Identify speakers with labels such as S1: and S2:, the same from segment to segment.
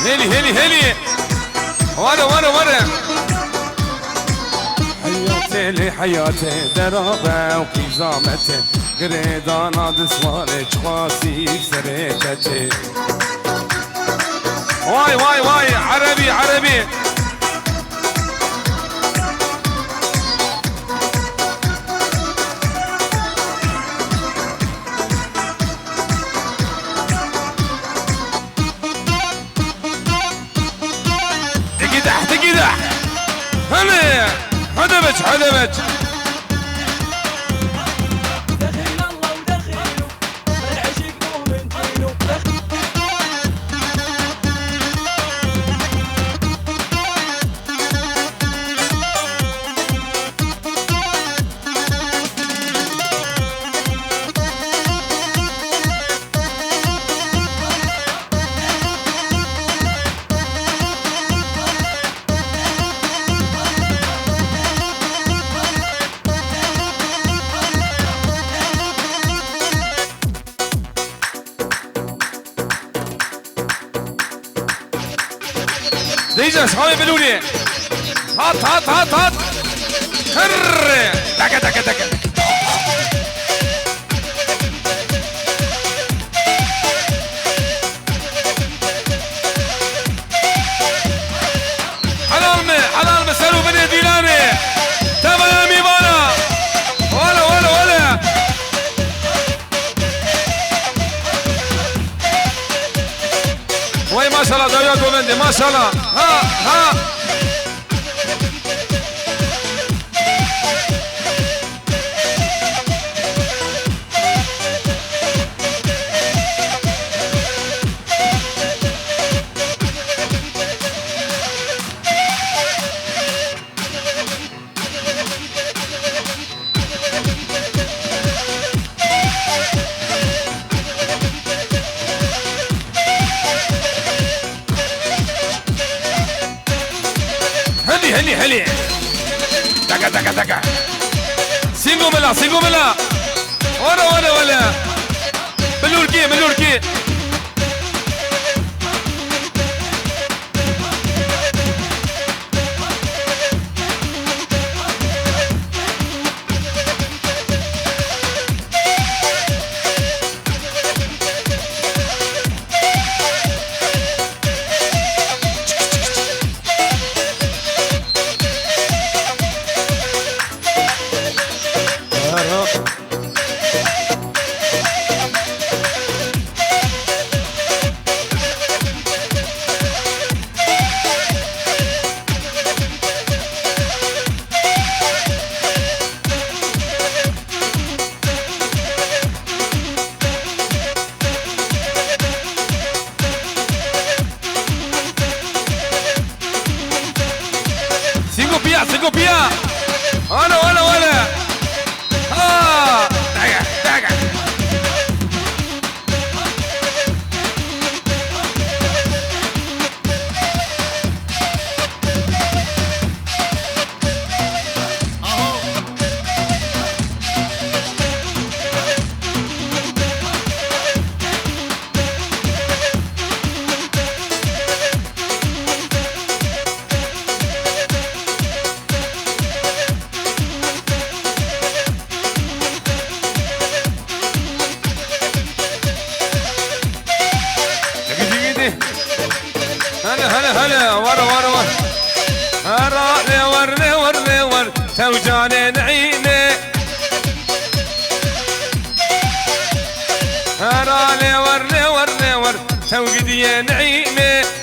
S1: هلي ورا حياتي لي حياتي درابة وكيزامتي قريدانا دسوالي جخاسي سريتتي واي عربي تقدح هلا حدبج ديجا صحابي بلوني هات هر دكا حلال مسألو بني ديلاني تابا يا ميمانا ولا وي ما شاء الله داويا كومندي ما شاء الله ها هلي دكا سينجو ملا ولا بلوركي سينجو بيا ولا دقا هلا ورا ور توجاني نعيني هرالي ور توجدي نعيمي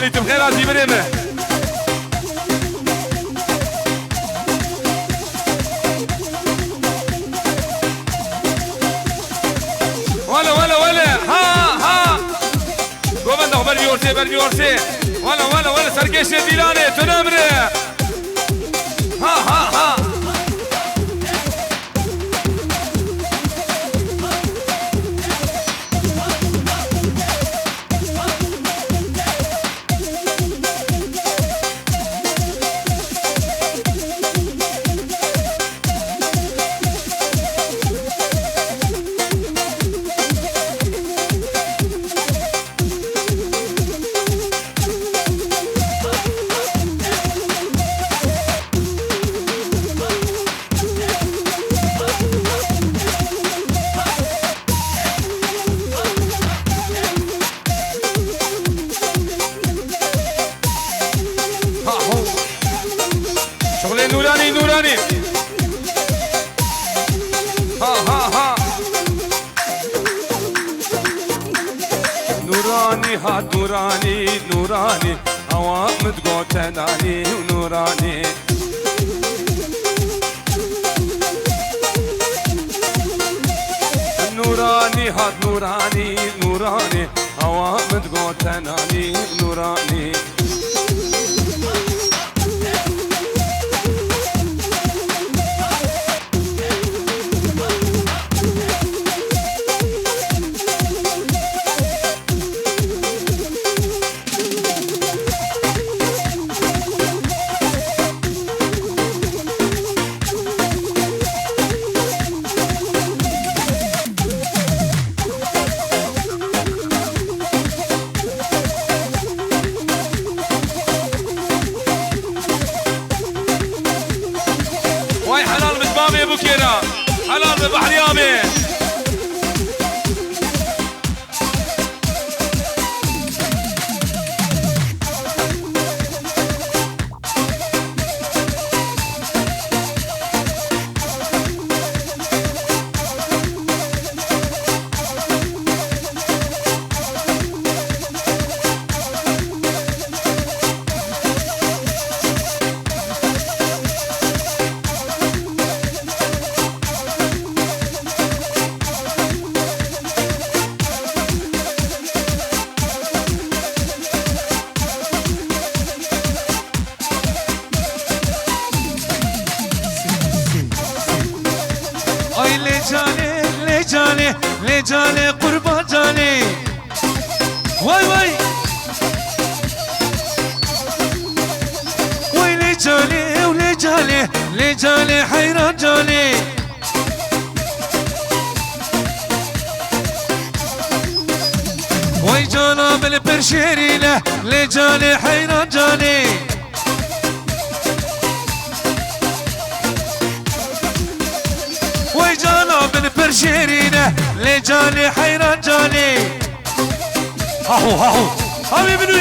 S1: حالي بخير عزيز بريمه ولا ها قوم بربيورتي ولا سرقيش ديلاني تنمري ها نوراني ها نوراني هوا متقوتناني ونوراني نوراني هوا متقوتناني ونوراني يا بوكيرا حلال بحر يابي ले जाने कुर्बा जाने वाई ले जाने हैरान जाने वाई जाना बिल परशेरी ले जाने हैरान जाने واي جانا من برشيرينه لي جاني حيران جاني هاهو حبيبي كل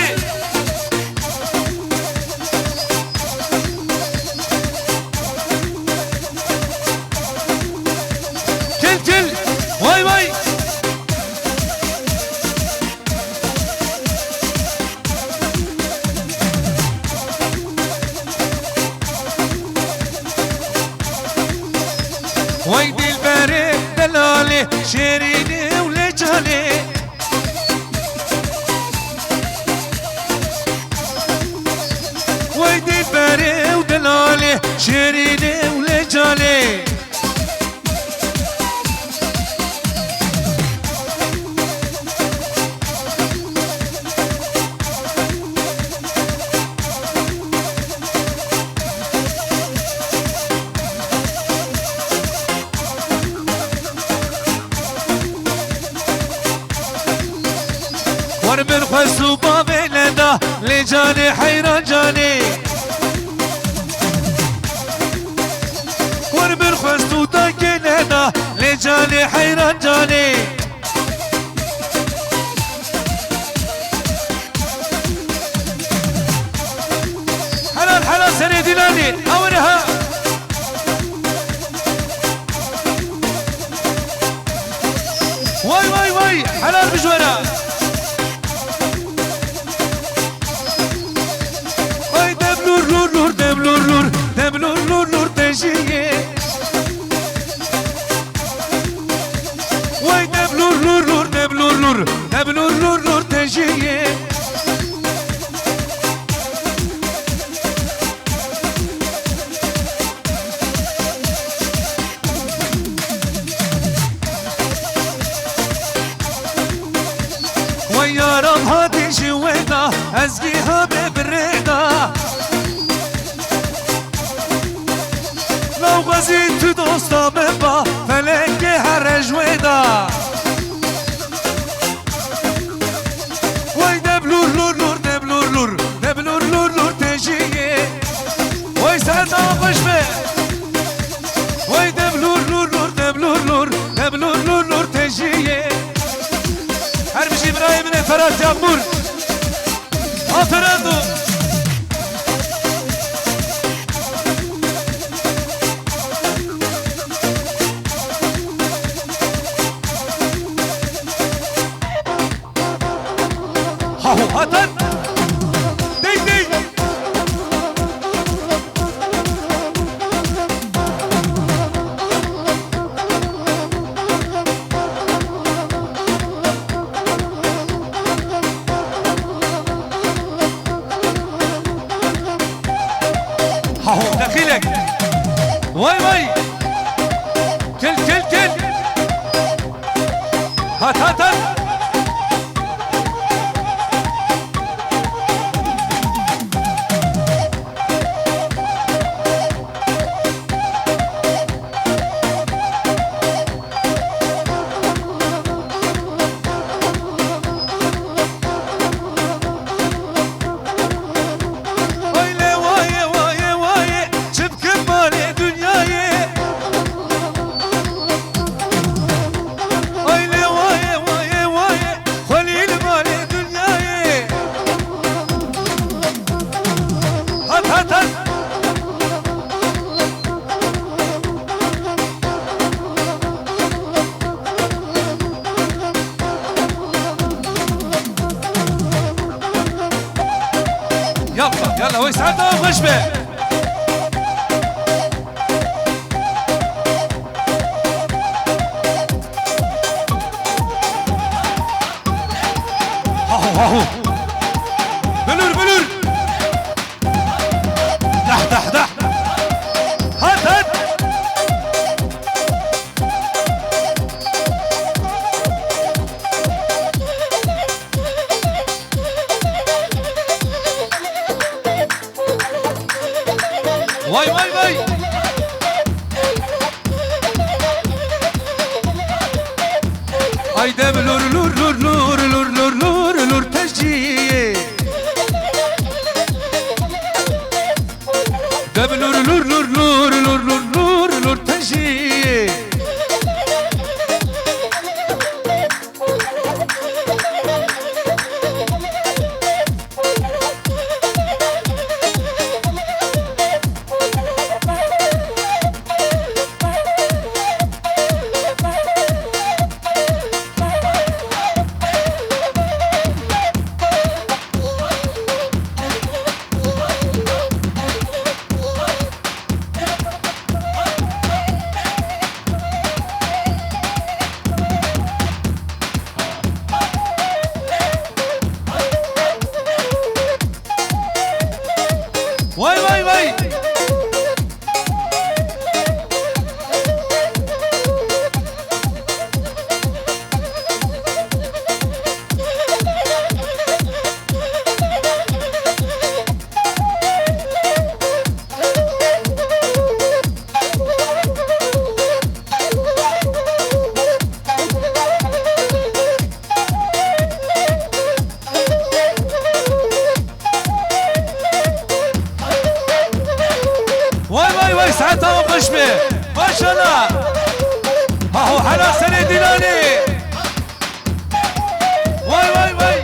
S1: واي ويدي البريد دلالي شيريني ولجالي ويدي البريد دلالي شيريني ولجالي وربالخس وبابي لنا اللي جاني حيران جاني وربالخس وطاقي لنا اللي جاني حيران جاني حلال سنة دلالي أورها واي حلال بجورة تجيه وای نبلور لور لور نبلور لور نبلور لور لور تجيه ويارم هادي جويدا ازقيها ببريدا لو غزيت دوستا ببا فلك هر جويدا وي دبلور لور لور دبلور لور دبلور لور لور تجيه وي سعد عقش به وي دبلور لور لور دبلور لور دبلور لور لور تجيه هرمشي ابراهيم بن فرات يامور افرادو هاهو هاتن دي دي هاهو دخيلك واي واي كل كل كل هات هاتن يلا يلا ويسعدنا وخش به هاهو هاهو بلور بلور دح دح دح هات هات واي واي واي هيدا بلور لور لور لور لور لور لور لور تجيه ده بلور لور لور لور لور لور لور لور تجيه واي واي واي ساعتها وقش به ما شاء الله هاهو حلا سنة ديلاني واي واي واي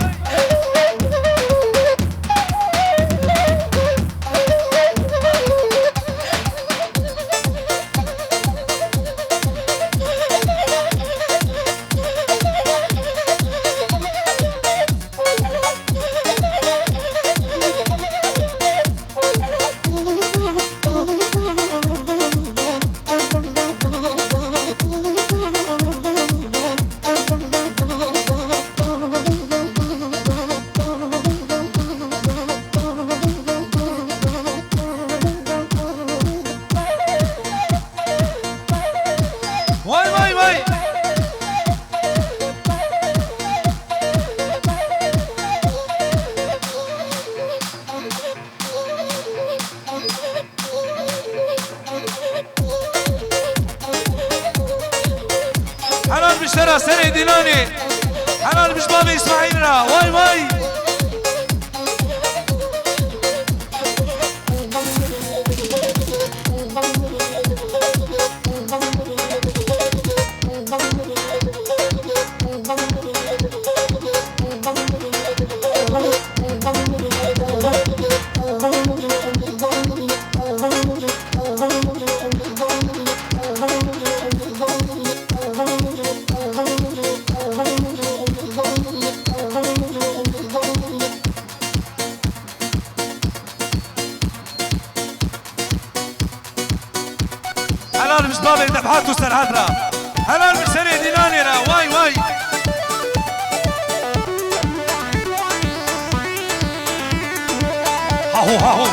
S1: سرا سر ديلاني حلال مش بابي اسماعيل را واي واي حلال مش بابي ذبحات وسرعات را حلال مش سنة ديناني را واي واي هاهو هاهو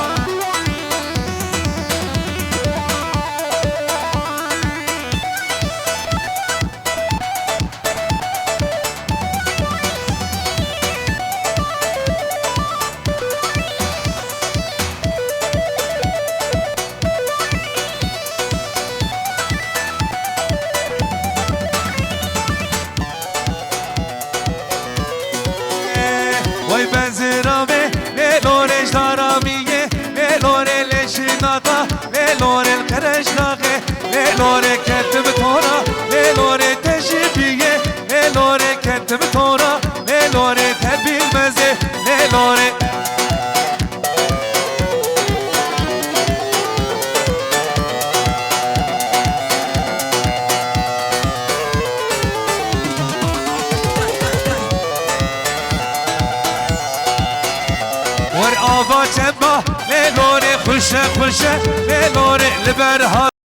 S1: وای بنزرامه لورش دارامیه لوره لشناتا لوره القرشلاقه لوره کتم تورا لوره تشبیه لوره کتم تورا لوره تبیل مزه لوره ور آوا چما لوره خوشه خوشه لوره لبرها